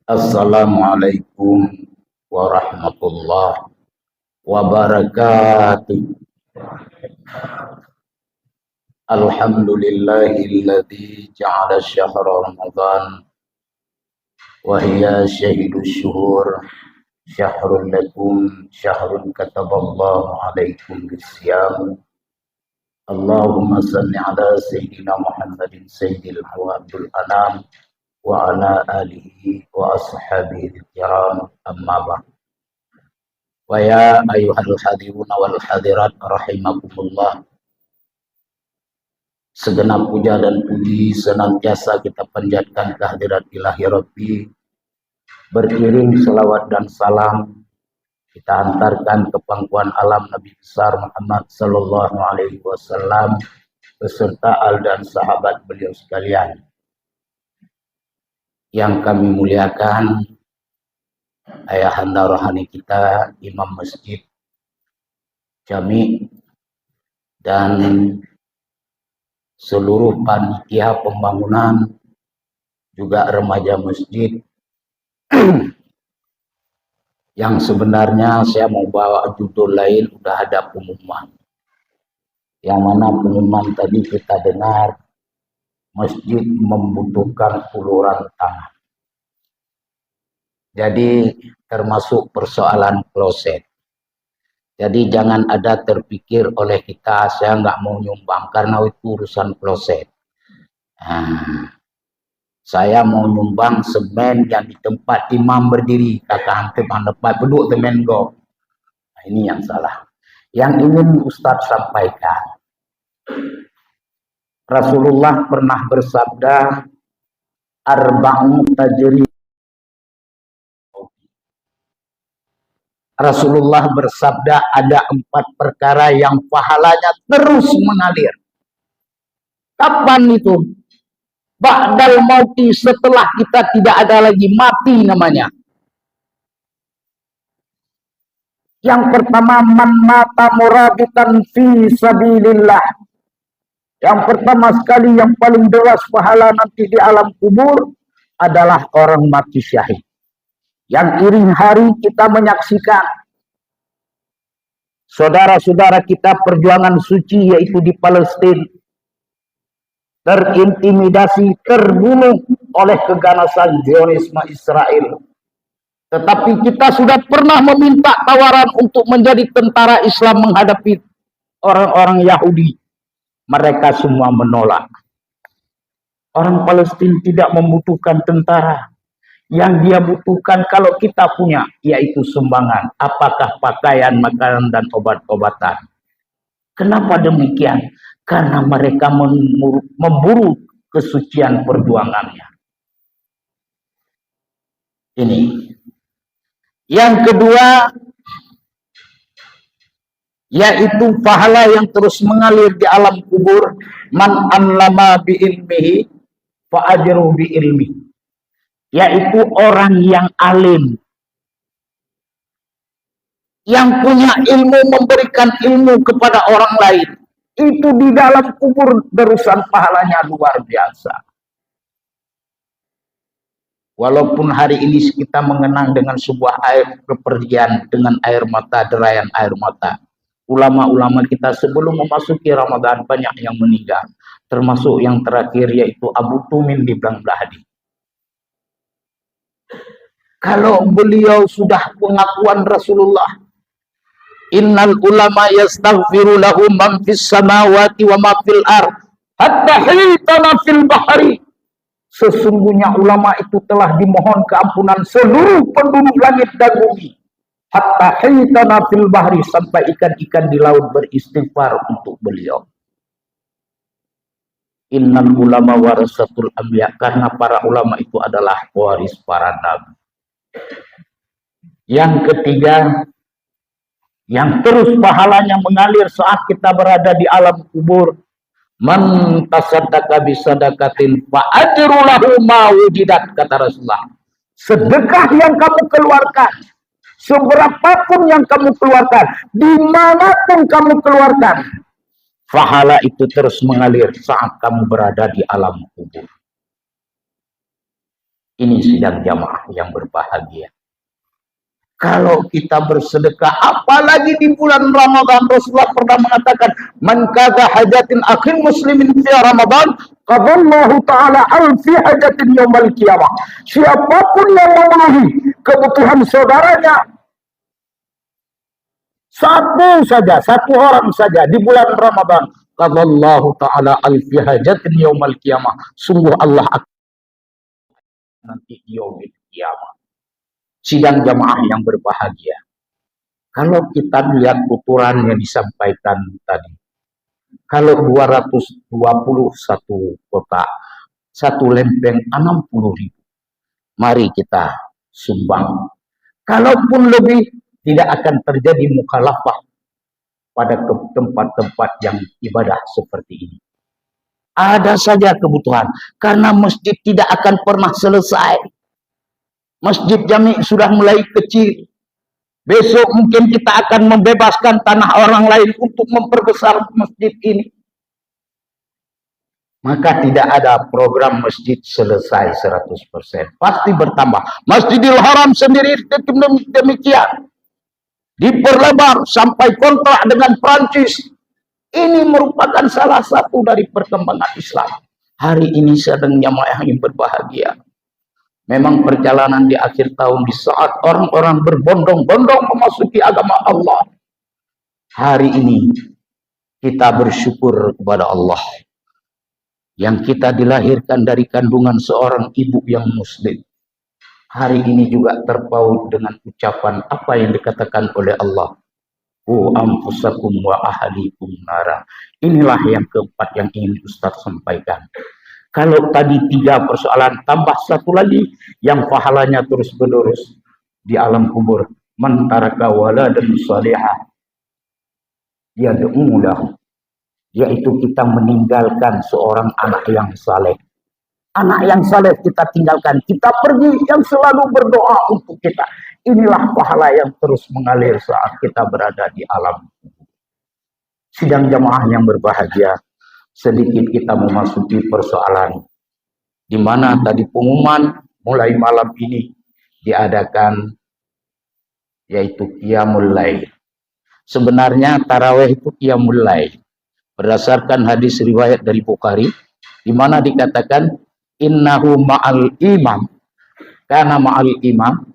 Assalamualaikum warahmatullahi wabarakatuh. Alhamdulillahilladzi ja'ala syahra Ramadan wa hiya syahidus syuhur syahrun lakum syahrun kataballahu alaikum bisyam. Allahumma salli ala sayyidina Muhammadin sayyidil hawadul anam wa ala alihi wa ashabihi kiram, amma ba'd. Wa ya ayyuhal hadiruna wal hadirat rahimakumullah. Segenap puja dan puji senantiasa kita panjatkan kehadirat ilahi Rabbi. Beriring selawat dan salam kita hantarkan ke pangkuan alam Nabi besar Muhammad sallallahu alaihi wasallam beserta al dan sahabat beliau sekalian. Yang kami muliakan ayahanda rohani kita, imam masjid Jami, dan seluruh panitia pembangunan, juga remaja masjid. Yang sebenarnya saya mau bawa judul lain, udah ada pengumuman. Yang mana pengumuman tadi kita dengar, masjid membutuhkan uluran tangan. Jadi termasuk persoalan kloset. Jadi jangan ada terpikir oleh kita, saya nggak mau nyumbang karena itu urusan kloset. Saya mau nyumbang semen yang di tempat imam berdiri, kakak hantem depan beduk temen go. Nah, ini yang salah. Yang ingin Ustadz sampaikan, Rasulullah pernah bersabda, arba'un tajri. Rasulullah bersabda ada 4 perkara yang pahalanya terus mengalir. Kapan itu? Ba'dal mauti, setelah kita tidak ada lagi, mati namanya. Yang pertama, man mata murabitan fi sabilillah. Yang pertama sekali yang paling deras pahala nanti di alam kubur adalah orang mati syahid. Yang iring hari kita menyaksikan saudara-saudara kita perjuangan suci yaitu di Palestina terintimidasi, terbunuh oleh keganasan Zionisme Israel. Tetapi kita sudah pernah meminta tawaran untuk menjadi tentara Islam menghadapi orang-orang Yahudi. Mereka semua menolak. Orang Palestina tidak membutuhkan tentara. Yang dia butuhkan kalau kita punya, yaitu sumbangan. Apakah pakaian, makanan, dan obat-obatan. Kenapa demikian? Karena mereka memburu kesucian perjuangannya. Ini. Yang kedua, yaitu pahala yang terus mengalir di alam kubur. Man allama bi ilmihi fa ajruhu bi ilmihi. Yaitu orang yang alim, yang punya ilmu, memberikan ilmu kepada orang lain, itu di dalam kubur terusan pahalanya luar biasa. Walaupun hari ini kita mengenang dengan sebuah air kepergian dengan air mata, derayan air mata. Ulama-ulama kita sebelum memasuki Ramadan banyak yang meninggal, termasuk yang terakhir yaitu Abu Tumin di Banglahadi. Kalau beliau sudah pengakuan Rasulullah, innal ulama yastaghfiru lahum man fis samawati wa ma fil ard hatta hitana fil bahri. Sesungguhnya ulama itu telah dimohon keampunan seluruh penduduk langit dan bumi. Hatta hitana fil bahri, sampai ikan-ikan di laut beristighfar untuk beliau. Innal ulama warasatul anbiya, karena para ulama itu adalah waris para nabi. Yang ketiga, yang terus pahalanya mengalir saat kita berada di alam kubur, man tasaddaqa bisadaqatin fa ajru lahu ma wujidat, kata Rasulullah. Sedekah yang kamu keluarkan, seberapapun yang kamu keluarkan, dimanapun kamu keluarkan, pahala itu terus mengalir saat kamu berada di alam kubur. Ini sidang jamaah yang berbahagia. Kalau kita bersedekah, apalagi di bulan Ramadan, Rasulullah pernah mengatakan, "Man qada hajatin akhil muslimin fi Ramadan, qadallahu ta'ala alfi hajatin yaumal qiyamah." Siapapun yang memenuhi kebutuhan saudaranya satu orang saja di bulan Ramadan, qadallahu ta'ala alfi hajatin yaumal qiyamah. Sungguh Allah akan nanti yaumil qiyamah. Sidang jamaah yang berbahagia. Kalau kita lihat tuturan yang disampaikan tadi, kalau 221 kotak, satu lempeng 60.000, mari kita sumbang. Kalaupun lebih, tidak akan terjadi mukhalafah pada tempat-tempat yang ibadah seperti ini. Ada saja kebutuhan, karena masjid tidak akan pernah selesai. Masjid Jami sudah mulai kecil. Besok mungkin kita akan membebaskan tanah orang lain untuk memperbesar masjid ini. Maka tidak ada program masjid selesai 100%. Pasti bertambah. Masjidil Haram sendiri demikian. Diperlebar sampai kontrak dengan Prancis. Ini merupakan salah satu dari perkembangan Islam. Hari ini sedang jamaah yang berbahagia. Memang perjalanan di akhir tahun, di saat orang-orang berbondong-bondong memasuki agama Allah. Hari ini kita bersyukur kepada Allah yang kita dilahirkan dari kandungan seorang ibu yang muslim. Hari ini juga terpaut dengan ucapan apa yang dikatakan oleh Allah. Anfusakum wa ahlikum nara. Inilah yang keempat yang ingin Ustaz sampaikan. Kalau tadi 3 persoalan, tambah satu lagi yang pahalanya terus menerus di alam kubur. Man taraka waladan salihah yad'ulah, yaitu kita meninggalkan seorang anak yang saleh. Anak yang saleh kita tinggalkan, kita pergi yang selalu berdoa untuk kita. Inilah pahala yang terus mengalir saat kita berada di alam kubur. Sidang jamaah yang berbahagia, sedikit kita memasuki persoalan di mana tadi pengumuman mulai malam ini diadakan, yaitu Qiyamul Lail. Sebenarnya tarawih itu Qiyamul Lail berdasarkan hadis riwayat dari Bukhari, di mana dikatakan innahu ma'al imam, kana ma'al imam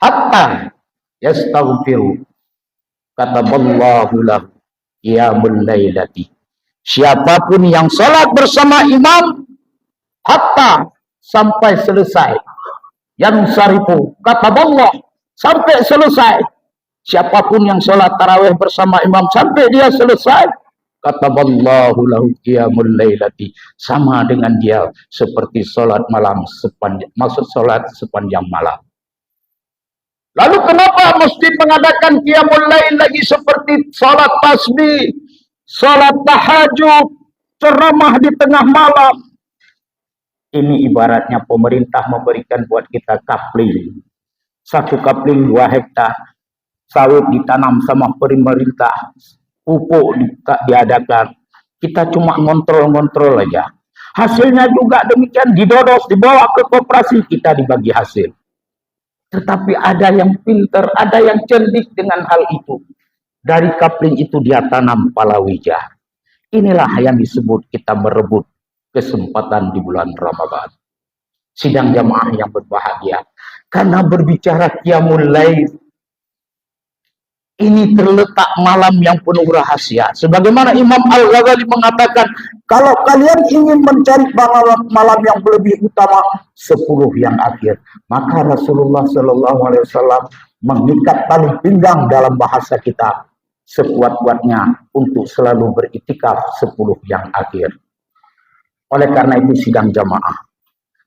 hatta yastaghfiru kataballahu lahu qiyamul lailati. Siapapun yang sholat bersama imam hatta sampai selesai, yang sarifu kata Allah sampai selesai. Siapapun yang sholat tarawih bersama imam sampai dia selesai, kata Allah lahu qiyamul lailati, sama dengan dia seperti sholat malam sepanjang, maksud sholat sepanjang malam. Lalu kenapa masjid mengadakan qiyamul lail lagi seperti sholat tasbih, sholat tahajud, ceramah di tengah malam? Ini ibaratnya pemerintah memberikan buat kita kapling. 1 kapling 2 hektar. Sawit ditanam sama pemerintah. Pupuk diadakan. Kita cuma ngontrol-ngontrol aja. Hasilnya juga demikian, didodos, dibawa ke koperasi, kita dibagi hasil. Tetapi ada yang pintar, ada yang cerdik dengan hal itu. Dari kapling itu dia tanam palawija. Inilah yang disebut kita merebut kesempatan di bulan Ramadan. Sidang jamaah yang berbahagia. Karena berbicara Qiyamul Lail, ini terletak malam yang penuh rahasia. Sebagaimana Imam Al-Ghazali mengatakan, kalau kalian ingin mencari malam yang lebih utama, 10 yang akhir. Maka Rasulullah SAW mengikat tali pinggang dalam bahasa kita sekuat-kuatnya untuk selalu beriktikaf 10 yang akhir. Oleh karena itu sidang jamaah,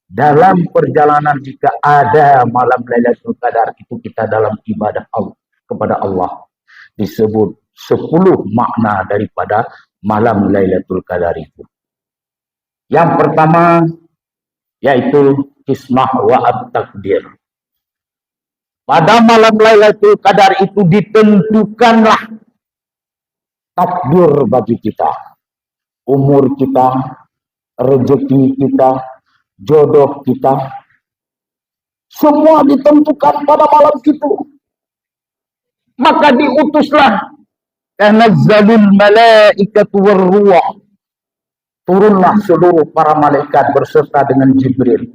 dalam perjalanan jika ada malam Lailatul Qadar, itu kita dalam ibadah Allah kepada Allah. Disebut 10 makna daripada malam Lailatul Qadar itu. Yang pertama yaitu Ismah wa at-Takdir. Pada malam Lailatul Qadar itu ditentukanlah takdir bagi kita, umur kita, rezeki kita, jodoh kita, Semua ditentukan pada malam itu. Maka diutuslah tanazzalul malaikatu warruh. Turunlah seluruh para malaikat berserta dengan Jibril.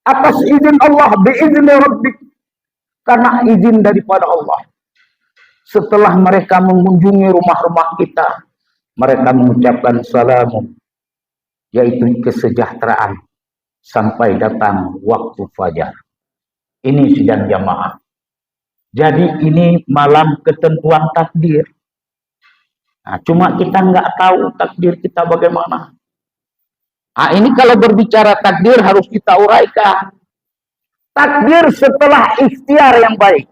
Atas izin Allah, biizni Rabbik. Karena izin daripada Allah. Setelah mereka mengunjungi rumah-rumah kita, mereka mengucapkan salamun, yaitu kesejahteraan, sampai datang waktu fajar. Ini sidang jamaah. Jadi ini malam ketentuan takdir. Nah, cuma kita nggak tahu takdir kita bagaimana. Nah, ini kalau berbicara takdir harus kita uraikan. Takdir setelah ikhtiar yang baik.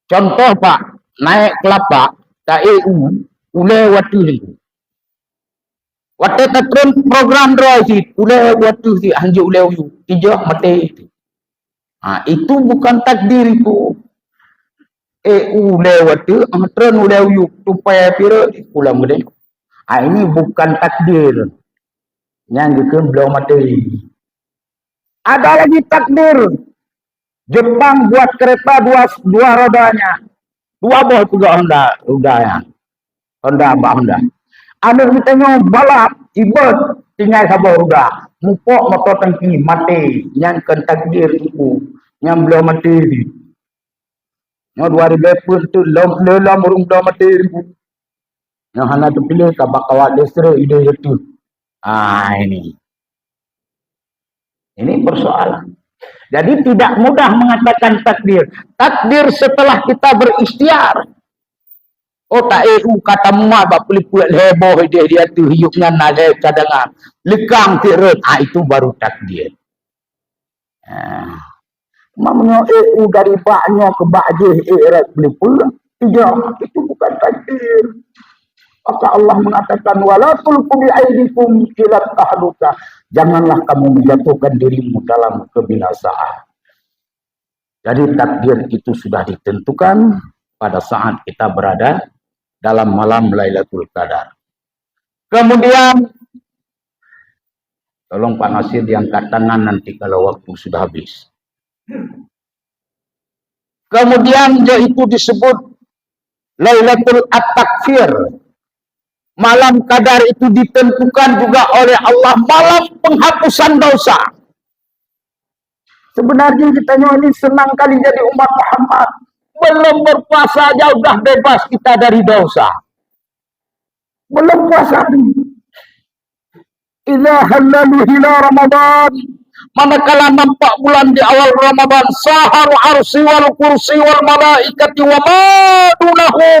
Contoh Pak, naik kelapa, KEU, ule waktu itu. Waktu terus program droid, ule waktu itu, anjuk ule uyu, hijau mati itu. Nah, itu bukan takdir itu. Lewat tu, tren uyu supaya pira pulang gede. Ini bukan takdir. Yang itu belum mati. Ada lagi takdir. Jepang buat kereta dua rodanya. Dua buah juga Honda Honda. Ada mitanya balap, ibad, tinggal sabar Honda. Mupok motor tangki mati. Yang kan takdir itu. Yang belum mati. Yang 2000 tu lelam urung dah mati. Yang hana tu pilih kabak kawat desra ide itu. Ini persoalan. Jadi tidak mudah mengatakan takdir. Takdir setelah kita berikhtiar. Oh tak kata muat bab peliput heboh dia tu hiupnya nade cadangan. Lekang tirut. Itu baru takdir. Mamanya dari baknya ke bakjih boleh pula. Tidak, itu bukan takdir. Maka Allah mengatakan wala tulqu bi aydikum ila tahluka. Janganlah kamu menjatuhkan dirimu dalam kebinasaan. Jadi takdir itu sudah ditentukan pada saat kita berada dalam malam Lailatul Qadar. Kemudian tolong Pak Nasir diangkat tangan nanti kalau waktu sudah habis. Kemudian yaitu disebut Lailatul At-Takfir. Malam Qadar itu ditentukan juga oleh Allah malam penghapusan dosa. Sebenarnya kita ini senang kali jadi umat Muhammad. Belum berpuasa aja udah bebas kita dari dosa. Belum puasa. Idza halalu hilal Ramadan. Manakala nampak bulan di awal Ramadan, saharu arsi wal kursi wal malaikati wa madunahum.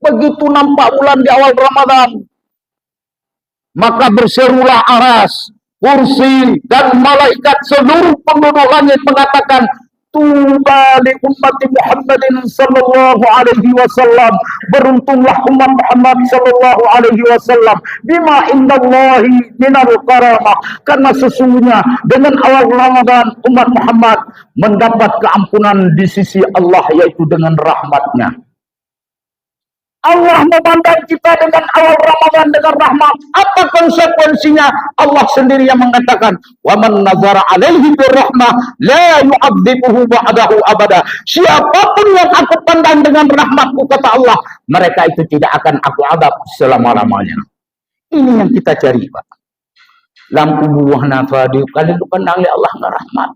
Begitu nampak bulan di awal Ramadan, maka berserulah aras, kursi dan malaikat seluruh penduduk langit mengatakan, tuba li ummati Muhammadin sallallahu alaihi wasallam. Beruntunglah umat Muhammad sallallahu alaihi wasallam bima indallahi minal karamah. Karena sesungguhnya dengan awal Ramadan umat Muhammad mendapat keampunan di sisi Allah, yaitu dengan rahmatnya. Allah memandang kita dengan awal Ramadan dengan rahmat. Apa konsekuensinya? Allah sendiri yang mengatakan, "Wa man nazara 'alaihi birrahmah la yu'adzibuhu ba'dahu abada." Siapapun yang aku pandang dengan rahmatku, kata Allah, mereka itu tidak akan aku adab selama-lamanya. Ini yang kita cari, Pak. Lampu buah nafadi kali itu pandang oleh Allah dengan rahmat.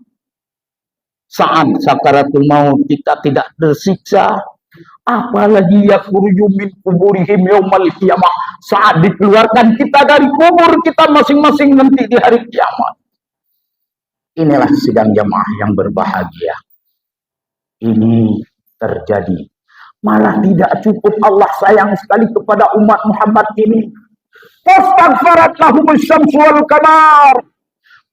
Saat sakaratul maut kita tidak tersiksa. Apalagi yakhruju min kuburihim yaumal qiyamah, saat dikeluarkan kita dari kubur kita masing-masing nanti di hari kiamat. Inilah sidang jamaah yang berbahagia. Ini terjadi. Malah tidak cukup Allah sayang sekali kepada umat Muhammad ini. Fastaghfarat lahumus syamsu wal qamar.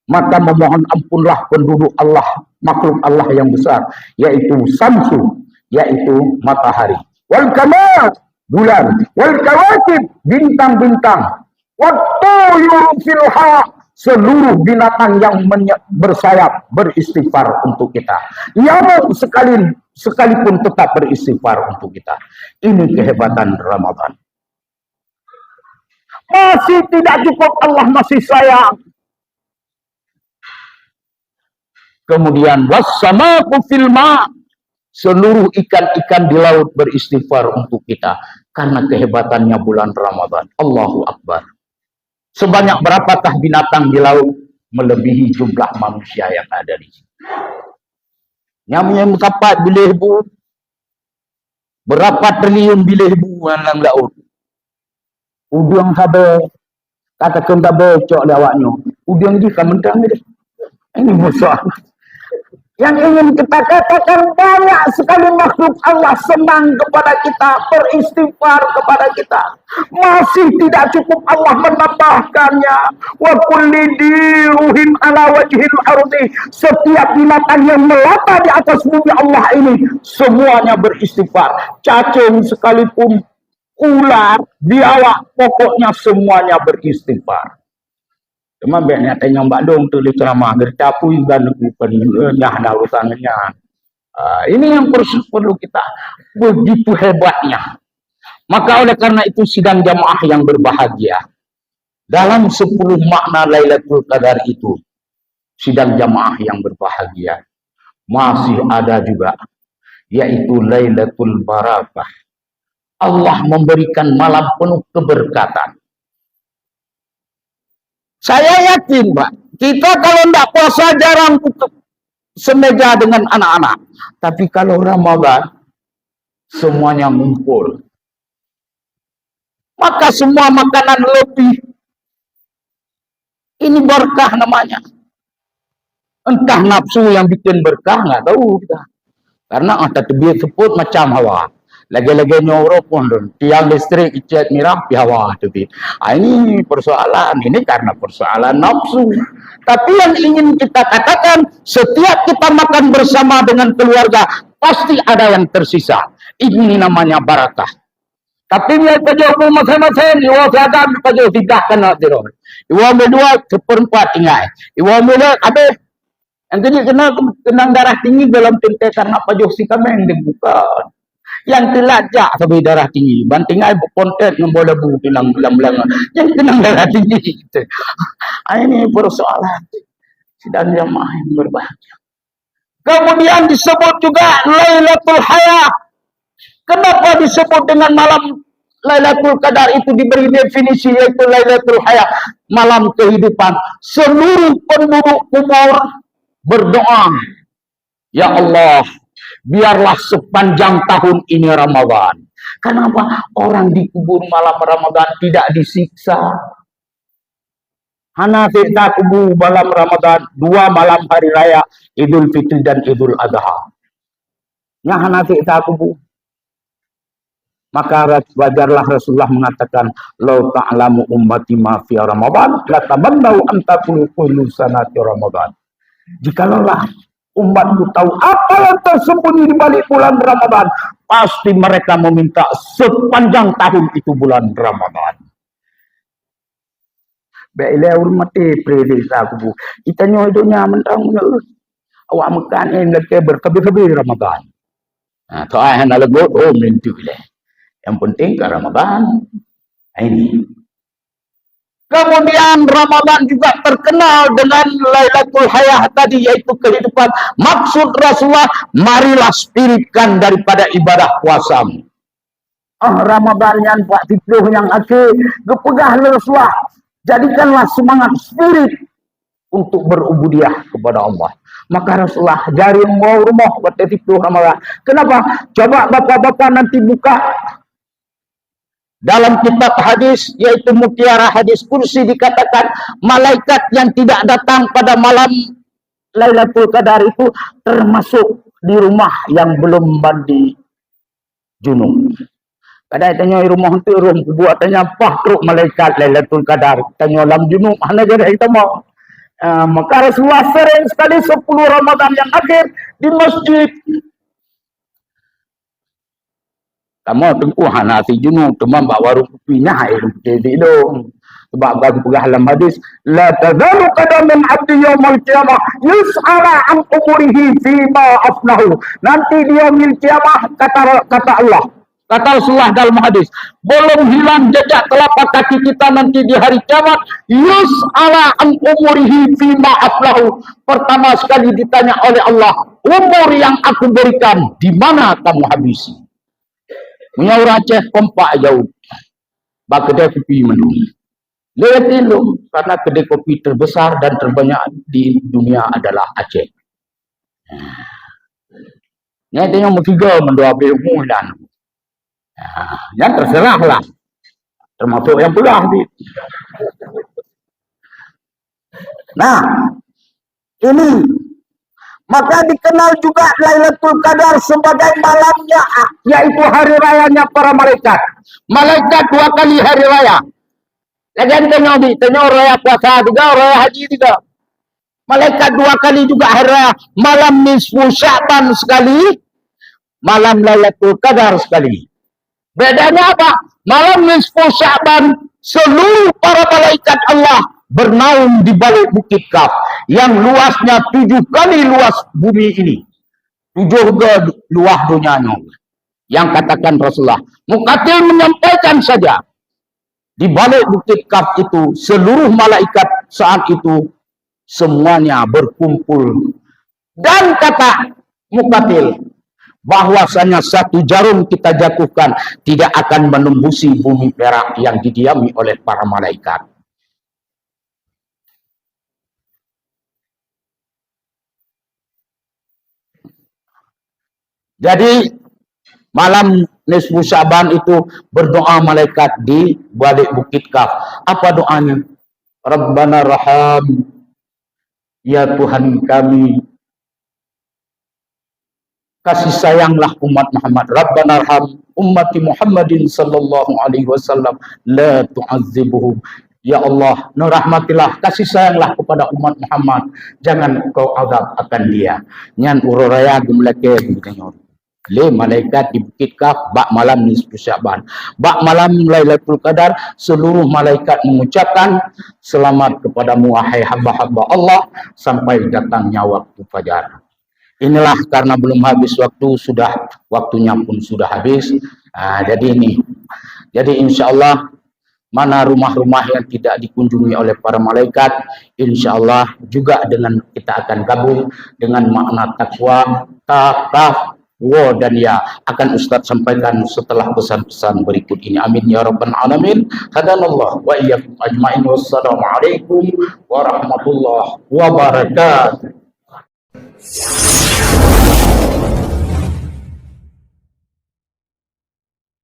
Maka memohon ampunlah penduduk Allah, makhluk Allah yang besar, yaitu Samsu, yaitu matahari, wal qamar, bulan, wal kawakib, bintang-bintang, wat tuyur fil ha, seluruh binatang yang bersayap beristighfar untuk kita. Yang sekalipun tetap beristighfar untuk kita. Ini kehebatan Ramadan. Masih tidak cukup Allah masih sayang. Kemudian wassamaku fil ma, seluruh ikan-ikan di laut beristighfar untuk kita karena kehebatannya bulan Ramadan. Allahu Akbar. Sebanyak berapakah binatang di laut melebihi jumlah manusia yang ada di sini? Nyamnya mengkapat bilih bu, berapa triliun bilih bu dalam laut. Udang sabar, katakan tak becok lawaknya. Udang jika mentang ni. Ini musuh. Yang ingin kita katakan, banyak sekali makhluk Allah senang kepada kita, beristighfar kepada kita. Masih tidak cukup Allah menambahkannya. Wa kulli diruhin ala wajhil ardi. Setiap binatang yang melata di atas bumi Allah ini, semuanya beristighfar. Cacing sekalipun, ular, biawak, pokoknya semuanya beristighfar. Cuma banyak tanya Mbak Dong tulis ceramah gercapu dan nyah dah urusannya. Ini yang perlu kita, begitu hebatnya. Maka oleh karena itu sidang jamaah yang berbahagia, dalam 10 makna Lailatul Qadar itu, sidang jamaah yang berbahagia masih ada juga, yaitu Lailatul Barakah. Allah memberikan malam penuh keberkatan. Saya yakin, Pak, kita kalau tidak puasa jarang semeja dengan anak-anak. Tapi kalau Ramadan, semuanya ngumpul. Maka semua makanan lebih. Ini berkah namanya. Entah nafsu yang bikin berkah, nggak tahu kita. Karena ada tebir sebut macam hawa. Lagi-lagi nyoro pun tiang listrik cat merah hawa tu. Ini persoalan, ini karena persoalan nafsu. Tapi yang ingin kita katakan, setiap kita makan bersama dengan keluarga pasti ada yang tersisa. Ini namanya barakah. Tapi dia pajak masing-masing, iwa sadar pajak tidak kena teror. Iwa berdua seperempat ingat. Iwa mula habis. Yang jadi kena darah tinggi dalam tintai karena pajak si kami yang dibuka. Yang telajak sampai darah tinggi. Bantingai berkonten yang boleh bu bilang-bilang. Yang kena darah tinggi. Ini persoalan. Sidang jamaah yang berbahagia. Kemudian disebut juga Lailatul Haya. Kenapa disebut dengan malam Lailatul Qadar itu diberi definisi yaitu Lailatul Haya, malam kehidupan. Seluruh penduduk kubur berdoa, ya Allah, biarlah sepanjang tahun ini Ramadan. Kenapa orang dikubur malam Ramadan tidak disiksa? Hana kita kubur malam Ramadan, 2 malam hari raya Idul Fitri dan Idul Adha. Yang hana kita kubur. Maka wajarlah Rasulullah mengatakan, "Lau ta'lamu ummati ma fi Ramadan, la tamannau an takunu kullu sanati Ramadan." Jikalau umatku tahu apa yang tersembunyi di balik bulan Ramadan, pasti mereka meminta sepanjang tahun itu bulan Ramadan. Baiklah hormati predesa aku. Kita nyodonya mentang awak makan ini lagi berkebir-kebir Ramadan. Nah, toh ana lagu mintu le. Yang penting ke Ramadan. Ini. Kemudian Ramadan juga terkenal dengan Lailatul Hayah tadi, yaitu kehidupan. Maksud Rasulullah, marilah spiritkan daripada ibadah puasamu. Ramadan yang Pak Fitruh yang akhir, kepegah Rasulullah. Jadikanlah semangat spirit untuk berubudiah kepada Allah. Maka Rasulullah jari rumah Pak Fitruh Ramadan. Kenapa? Coba bapak-bapak nanti buka dalam kitab hadis, yaitu Mutiara Hadis Kursi, dikatakan malaikat yang tidak datang pada malam Lailatul Qadar itu termasuk di rumah yang belum mandi junub. Kadang tanya rumah itu buat tanya pakruk malaikat Lailatul Qadar, tanya dalam junub mana jadi itu mau. Maka Rasulullah sering sekali 10 Ramadan yang akhir di masjid. Kamu tengku hanasi junub teman bawa rupiah itu jadi dong. Sebab bagi pegah dalam hadis, la tazalu qadamun 'abdi yaumil qiyamah yus'ala an umurihi fima afnahu. Nanti di yaumil qiyamah kata Allah, Kata Rasulullah dalam hadis, belum hilang jejak telapak kaki kita nanti di hari kiamat. Yus'ala an umurihi fima aflahu. Pertama sekali ditanya oleh Allah, umur yang aku berikan, di mana kamu habisi? Menyaur Aceh kompak jauh. Bak kedai kopi mendung. Lihatin lu, karena kedai kopi terbesar dan terbanyak di dunia adalah Aceh. Ini tengok bertiga mendua umur dan yang terserah lah, termasuk yang belah. Nah, ini maka dikenal juga Lailatul Qadar sebagai malamnya, yaitu hari rayanya para malaikat. Malaikat 2 kali hari raya. Lagian tengok raya puasa 3, raya haji 3. Malaikat 2 kali juga hari raya. Malam nisfu Sya'ban sekali, malam Lailatul Qadar sekali. Bedanya apa? Malam nisfu Sya'ban, seluruh para malaikat Allah bernaung di balik bukit Kaf yang luasnya 7 kali luas bumi ini. 7 ke luas dunianya. Yang katakan Rasulullah. Muqatil menyampaikan saja. Di balik bukit Kaf itu, seluruh malaikat saat itu semuanya berkumpul. Dan kata Muqatil, bahwasanya 1 jarum kita jatuhkan tidak akan menembusi bumi perak yang didiami oleh para malaikat. Jadi malam nisfu Sya'ban itu berdoa malaikat di balik bukit Kaf. Apa doanya? Rabbana raham, ya Tuhan kami, kasih sayanglah umat Muhammad. Rabbana arham ummati Muhammadin sallallahu alaihi wasallam la tu'adzibuhum. Ya Allah, rahmatilah, kasih sayanglah kepada umat Muhammad, jangan kau azab akan dia. Nyan ururaya gumlake gitu. Le malaikat di bukit Kaf bak malam nisfu Sya'ban. Bak malam Lailatul Qadar, seluruh malaikat mengucapkan selamat kepadamu wahai hamba-hamba Allah sampai datangnya waktu fajar. Inilah karena belum habis waktu, waktunya pun sudah habis. Jadi ini, jadi insya Allah mana rumah-rumah yang tidak dikunjungi oleh para malaikat, insya Allah juga dengan kita akan gabung dengan makna takwa, taqaf, wa dan ya akan Ustadz sampaikan setelah pesan-pesan berikut ini. Amin ya rabbal alamin. Hadanallah wa iyyakum ajmain. Wassalamualaikum warahmatullahi wabarakatuh.